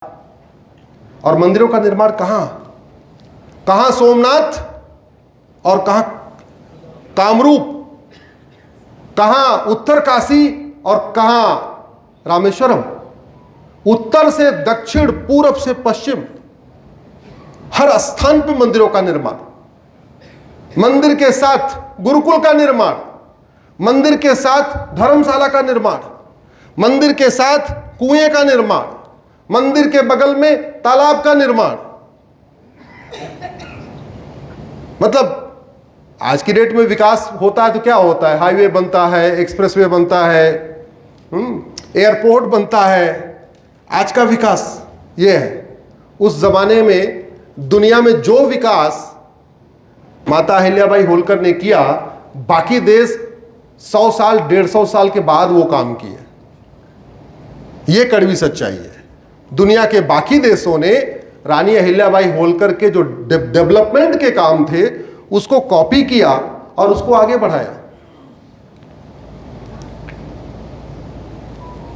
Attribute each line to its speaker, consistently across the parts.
Speaker 1: और मंदिरों का निर्माण कहां कहां सोमनाथ और कहां कामरूप, कहां उत्तरकाशी और कहां रामेश्वरम। उत्तर से दक्षिण, पूरब से पश्चिम, हर स्थान पर मंदिरों का निर्माण, मंदिर के साथ गुरुकुल का निर्माण, मंदिर के साथ धर्मशाला का निर्माण, मंदिर के साथ कुएं का निर्माण, मंदिर के बगल में तालाब का निर्माण। मतलब आज की डेट में विकास होता है तो क्या होता है? हाईवे बनता है, एक्सप्रेसवे बनता है, एयरपोर्ट बनता है। आज का विकास ये है। उस जमाने में दुनिया में जो विकास माता अहिल्याबाई होलकर ने किया, बाकी देश 100 साल 150 साल के बाद वो काम किए। ये कड़वी सच्चाई है। दुनिया के बाकी देशों ने रानी अहिल्याबाई होलकर के जो डेवलपमेंट के काम थे उसको कॉपी किया और उसको आगे बढ़ाया।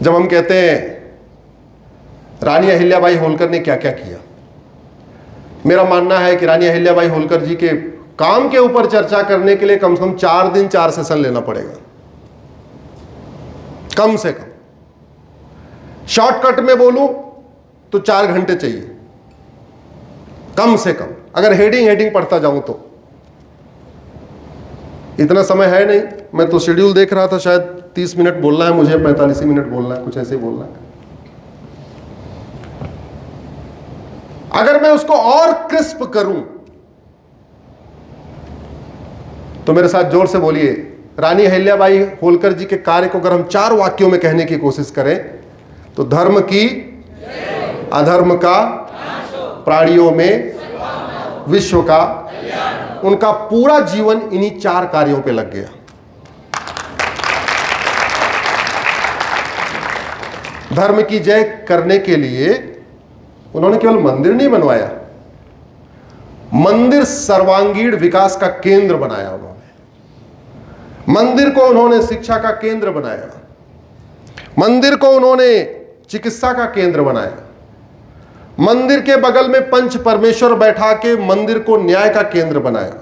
Speaker 1: जब हम कहते हैं रानी अहिल्याबाई होलकर ने क्या क्या किया, मेरा मानना है कि रानी अहिल्याबाई होलकर जी के काम के ऊपर चर्चा करने के लिए कम से कम 4 दिन 4 सेशन लेना पड़ेगा, कम से कम। शॉर्टकट में बोलूं तो 4 घंटे चाहिए कम से कम, अगर हेडिंग पढ़ता जाऊं तो। इतना समय है नहीं। मैं तो शेड्यूल देख रहा था, शायद 30 मिनट बोलना है मुझे, 45 मिनट बोलना है, कुछ ऐसे बोलना है। अगर मैं उसको और क्रिस्प करूं तो मेरे साथ जोर से बोलिए, रानी अहिल्याबाई होलकर जी के कार्य को अगर हम 4 वाक्यों में कहने की कोशिश करें तो धर्म की, अधर्म का, प्राणियों में, विश्व का, उनका पूरा जीवन इन्हीं 4 कार्यों पे लग गया। धर्म की जय करने के लिए उन्होंने केवल मंदिर नहीं बनवाया, मंदिर सर्वांगीण विकास का केंद्र बनाया। उन्होंने मंदिर को उन्होंने शिक्षा का केंद्र बनाया, मंदिर को उन्होंने चिकित्सा का केंद्र बनाया, मंदिर के बगल में पंच परमेश्वर बैठा के मंदिर को न्याय का केंद्र बनाया,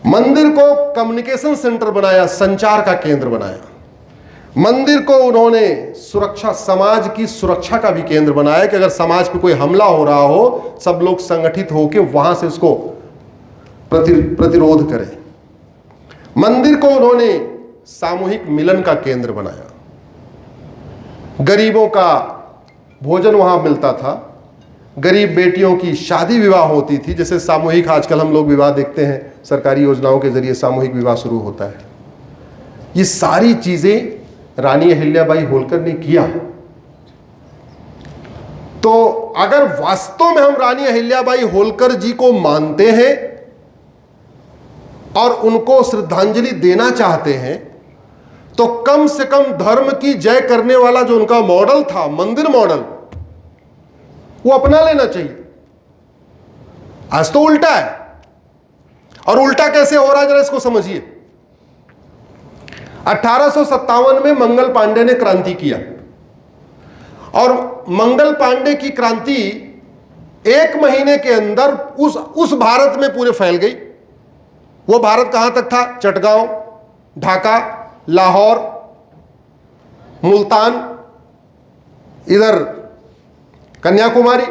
Speaker 1: मंदिर को कम्युनिकेशन सेंटर बनाया, संचार का केंद्र बनाया, मंदिर को उन्होंने सुरक्षा, समाज की सुरक्षा का भी केंद्र बनाया कि अगर समाज पे कोई हमला हो रहा हो, सब लोग संगठित होकर वहां से उसको प्रतिरोध करें। मंदिर को उन्होंने सामूहिक मिलन का केंद्र बनाया, गरीबों का भोजन वहां मिलता था, गरीब बेटियों की शादी विवाह होती थी, जैसे सामूहिक आजकल हम लोग विवाह देखते हैं, सरकारी योजनाओं के जरिए सामूहिक विवाह शुरू होता है। ये सारी चीजें रानी अहिल्याबाई होलकर ने किया। तो अगर वास्तव में हम रानी अहिल्याबाई होलकर जी को मानते हैं और उनको श्रद्धांजलि देना चाहते हैं तो कम से कम धर्म की जय करने वाला जो उनका मॉडल था, मंदिर मॉडल, वो अपना लेना चाहिए। आज तो उल्टा है, और उल्टा कैसे हो रहा है जरा इसको समझिए। 1857 में मंगल पांडे ने क्रांति किया, और मंगल पांडे की क्रांति 1 महीने के अंदर उस भारत में पूरे फैल गई। वो भारत कहां तक था? चटगांव, ढाका, लाहौर, मुल्तान, इधर कन्याकुमारी,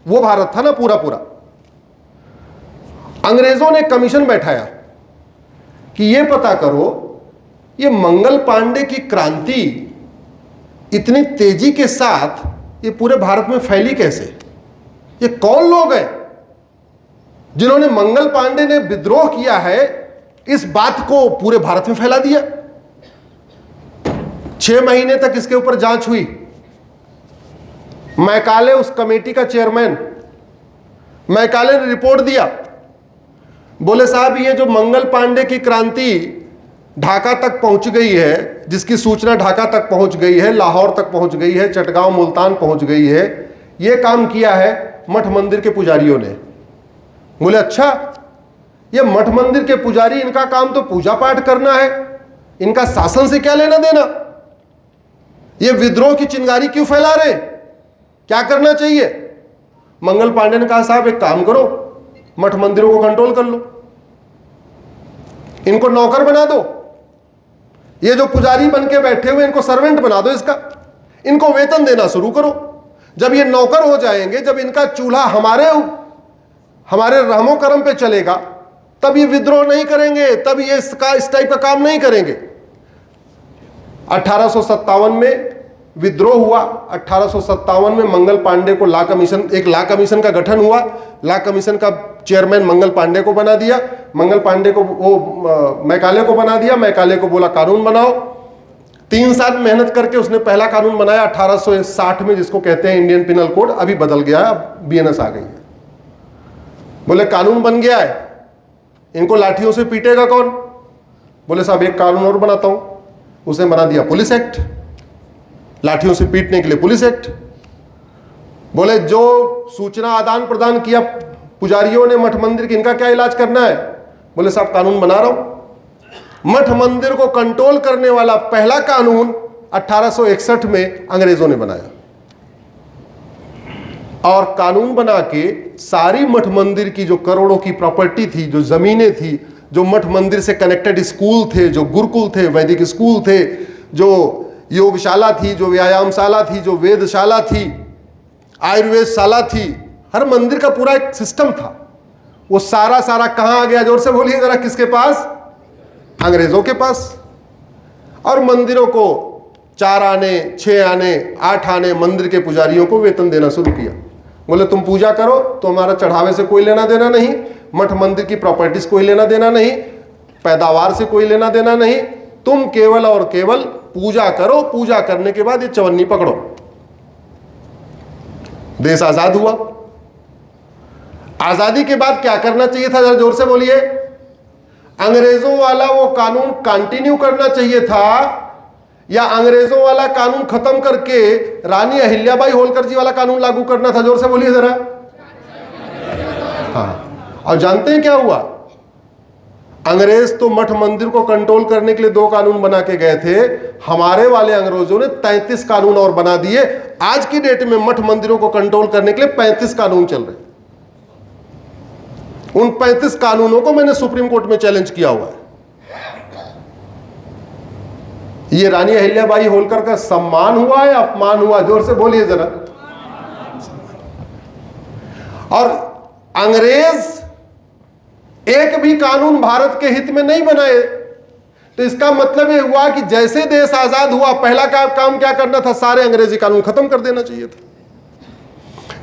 Speaker 1: वो भारत था ना पूरा पूरा। अंग्रेजों ने कमीशन बैठाया कि ये पता करो ये मंगल पांडे की क्रांति इतनी तेजी के साथ ये पूरे भारत में फैली कैसे? ये कौन लोग हैं जिन्होंने मंगल पांडे ने विद्रोह किया है इस बात को पूरे भारत में फैला दिया? 6 महीने तक इसके ऊपर जांच हुई। मैकाले उस कमेटी का चेयरमैन, मैकाले ने रिपोर्ट दिया, बोले साहब ये जो मंगल पांडे की क्रांति ढाका तक पहुंच गई है, जिसकी सूचना ढाका तक पहुंच गई है, लाहौर तक पहुंच गई है, चटगांव मुल्तान पहुंच गई है, यह काम किया है मठ मंदिर के पुजारियों ने। बोले अच्छा, ये मठ मंदिर के पुजारी, इनका काम तो पूजा पाठ करना है, इनका शासन से क्या लेना देना? ये विद्रोह की चिंगारी क्यों फैला रहे? क्या करना चाहिए? मंगल पांडे ने कहा साहब एक काम करो, मठ मंदिरों को कंट्रोल कर लो, इनको नौकर बना दो, ये जो पुजारी बन के बैठे हुए इनको सर्वेंट बना दो, इसका इनको वेतन देना शुरू करो। जब ये नौकर हो जाएंगे, जब इनका चूल्हा हमारे रहमो करम पे चलेगा, तब ये विद्रोह नहीं करेंगे, तब ये इस टाइप का काम नहीं करेंगे। 1857 में विद्रोह हुआ। 1857 में मंगल पांडे को एक लॉ कमीशन का गठन हुआ। लॉ कमीशन का चेयरमैन मंगल पांडे को बना दिया। मंगल पांडे को मैकाले को बना दिया। मैकाले को बोला कानून बनाओ। 3 साल मेहनत करके उसने पहला कानून बनाया 1860 में, जिसको कहते हैं इंडियन पिनल कोड। अभी बदल गया है, अब बीएनएस आ गई है। बोले कानून बन गया है, इनको लाठियों से पीटेगा कौन? बोले साहब एक कानून और बनाता हूं। उसने बना दिया पुलिस एक्ट, लाठियों से पीटने के लिए पुलिस एक्ट। बोले जो सूचना आदान प्रदान किया पुजारियों ने मठ मंदिर की, इनका क्या इलाज करना है? बोले साहब कानून बना रहा हूं। मठ मंदिर को कंट्रोल करने वाला पहला कानून 1861 में अंग्रेजों ने बनाया, और कानून बना के सारी मठ मंदिर की जो करोड़ों की प्रॉपर्टी थी, जो जमीनें थी, जो मठ मंदिर से कनेक्टेड स्कूल थे, जो गुरुकुल थे, वैदिक स्कूल थे, जो योगशाला थी, जो व्यायामशाला थी, जो वेदशाला थी, आयुर्वेदशाला थी, हर मंदिर का पूरा एक सिस्टम था। वो सारा कहां आ गया? जोर से बोलिए जरा, किसके पास? अंग्रेजों के पास। और मंदिरों को 4 आने, 6 आने, 8 आने मंदिर के पुजारियों को वेतन देना शुरू किया। बोले तुम पूजा करो तो हमारा चढ़ावे से कोई लेना देना नहीं, मठ मंदिर की प्रॉपर्टीज कोई लेना देना नहीं, पैदावार से कोई लेना देना नहीं, तुम केवल और केवल पूजा करो। पूजा करने के बाद ये चवन्नी पकड़ो। देश आजाद हुआ। आजादी के बाद क्या करना चाहिए था? जरा जोर से बोलिए। अंग्रेजों वाला वो कानून कंटिन्यू करना चाहिए था, या अंग्रेजों वाला कानून खत्म करके रानी अहिल्याबाई होलकर जी वाला कानून लागू करना था? जोर से बोलिए जरा। हाँ, और जानते हैं क्या हुआ? अंग्रेज तो मठ मंदिर को कंट्रोल करने के लिए 2 कानून बना के गए थे, हमारे वाले अंग्रेजों ने 33 कानून और बना दिए। आज की डेट में मठ मंदिरों को कंट्रोल करने के लिए 35 कानून चल रहे। उन 35 कानूनों को मैंने सुप्रीम कोर्ट में चैलेंज किया हुआ है। ये रानी अहिल्याबाई होलकर का सम्मान हुआ है, अपमान हुआ? जोर से बोलिए जरा। और अंग्रेज एक भी कानून भारत के हित में नहीं बनाए। तो इसका मतलब यह हुआ कि जैसे देश आजाद हुआ, पहला काम क्या करना था? सारे अंग्रेजी कानून खत्म कर देना चाहिए था।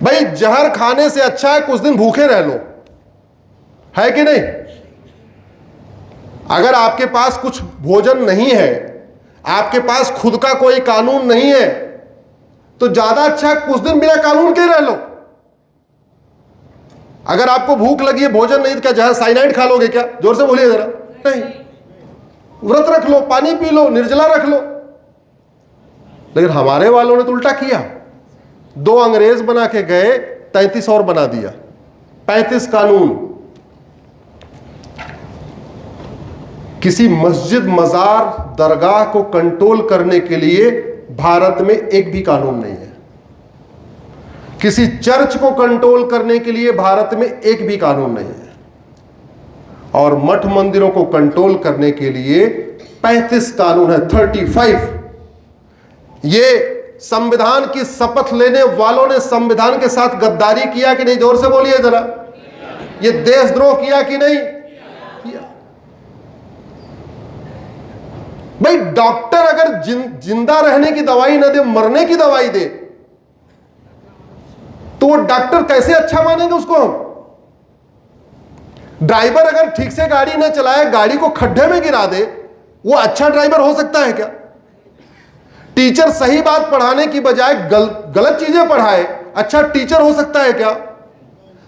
Speaker 1: भाई जहर खाने से अच्छा है कुछ दिन भूखे रह लो, है कि नहीं? अगर आपके पास कुछ भोजन नहीं है, आपके पास खुद का कोई कानून नहीं है, तो ज्यादा अच्छा कुछ दिन बिना कानून के रह लो। अगर आपको भूख लगी है, भोजन नहीं, तो क्या जहर साइनाइड खा लोगे क्या? जोर से बोलिए जरा। नहीं, व्रत रख लो, पानी पी लो, निर्जला रख लो। लेकिन हमारे वालों ने तो उल्टा किया। 2 अंग्रेज बना के गए, 33 और बना दिया, 35 कानून। किसी मस्जिद, मजार, दरगाह को कंट्रोल करने के लिए भारत में एक भी कानून नहीं है। किसी चर्च को कंट्रोल करने के लिए भारत में एक भी कानून नहीं है। और मठ मंदिरों को कंट्रोल करने के लिए 35 कानून है, 35। ये संविधान की शपथ लेने वालों ने संविधान के साथ गद्दारी किया कि नहीं? जोर से बोलिए जरा। ये देशद्रोह किया कि नहीं? किया। भाई डॉक्टर अगर जिंदा रहने की दवाई ना दे, मरने की दवाई दे, तो वो डॉक्टर कैसे अच्छा मानेंगे उसको हम? ड्राइवर अगर ठीक से गाड़ी ना चलाए, गाड़ी को खड्डे में गिरा दे, वो अच्छा ड्राइवर हो सकता है क्या? टीचर सही बात पढ़ाने की बजाय गलत चीजें पढ़ाए, अच्छा टीचर हो सकता है क्या?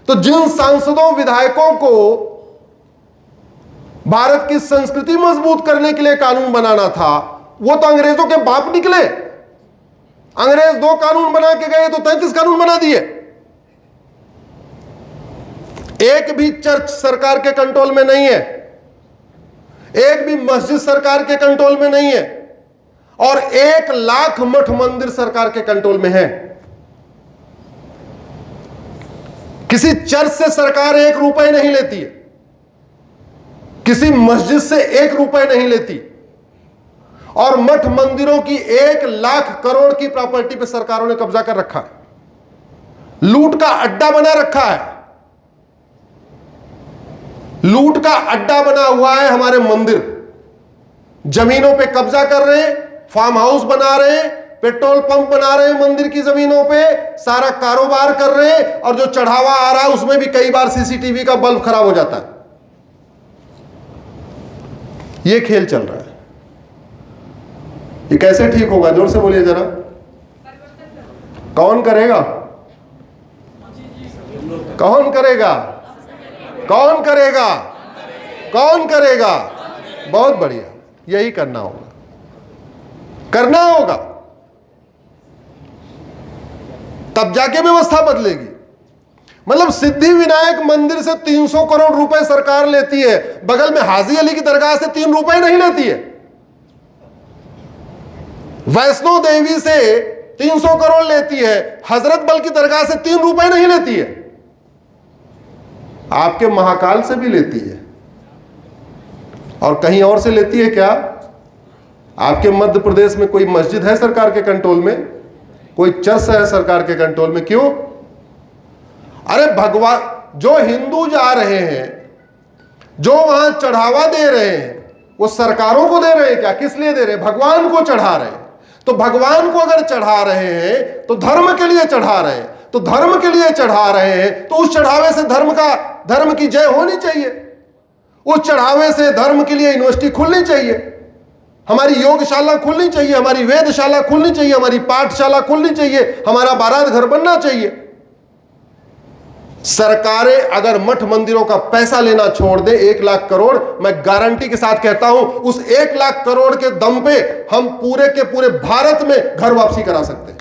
Speaker 1: तो जिन सांसदों, विधायकों को भारत की संस्कृति मजबूत करने के लिए कानून बनाना था, वो तो अंग्रेजों के बाप निकले। अंग्रेज 2 कानून बना के गए तो 33 कानून बना दिए। एक भी चर्च सरकार के कंट्रोल में नहीं है, एक भी मस्जिद सरकार के कंट्रोल में नहीं है, और 1 लाख मठ मंदिर सरकार के कंट्रोल में है। किसी चर्च से सरकार 1 रुपए नहीं लेती है, किसी मस्जिद से 1 रुपए नहीं लेती, और मठ मंदिरों की 1 लाख करोड़ की प्रॉपर्टी पे सरकारों ने कब्जा कर रखा है, लूट का अड्डा बना रखा है। लूट का अड्डा बना हुआ है हमारे मंदिर, जमीनों पे कब्जा कर रहे हैं, फार्म हाउस बना रहे हैं, पेट्रोल पंप बना रहे हैं मंदिर की जमीनों पे, सारा कारोबार कर रहे हैं, और जो चढ़ावा आ रहा है उसमें भी कई बार सीसीटीवी का बल्ब खराब हो जाता है। ये खेल चल रहा है, ये कैसे ठीक होगा? जोर से बोलिए जरा, कौन करेगा? कौन करेगा? कौन करेगा? कौन करेगा? बहुत बढ़िया, यही करना होगा, करना होगा, तब जाके व्यवस्था बदलेगी। मतलब सिद्धि विनायक मंदिर से 300 करोड़ रुपए सरकार लेती है, बगल में हाजी अली की दरगाह से 3 रुपए नहीं लेती है। वैष्णो देवी से 300 करोड़ लेती है, हजरत बल की दरगाह से 3 रुपए नहीं लेती है, आपके महाकाल से भी लेती है, और कहीं और से लेती है क्या? आपके मध्य प्रदेश में कोई मस्जिद है सरकार के कंट्रोल में? कोई चर्च है सरकार के कंट्रोल में? क्यों? अरे भगवान, जो हिंदू जा रहे हैं, जो वहां चढ़ावा दे रहे हैं, वो सरकारों को दे रहे हैं क्या? किस लिए दे रहे हैं? भगवान को चढ़ा रहे हैं। तो भगवान को अगर चढ़ा रहे हैं तो धर्म के लिए चढ़ा रहे हैं, तो धर्म के लिए चढ़ा रहे हैं तो उस चढ़ावे से धर्म की जय होनी चाहिए, उस चढ़ावे से धर्म के लिए यूनिवर्सिटी खुलनी चाहिए, हमारी योगशाला खुलनी चाहिए, हमारी वेदशाला खुलनी चाहिए, हमारी पाठशाला खुलनी चाहिए, हमारा बारात घर बनना चाहिए। सरकारें अगर मठ मंदिरों का पैसा लेना छोड़ दे 1 लाख करोड़, मैं गारंटी के साथ कहता हूं उस 1 लाख करोड़ के दम पे हम पूरे के पूरे भारत में घर वापसी करा सकते हैं।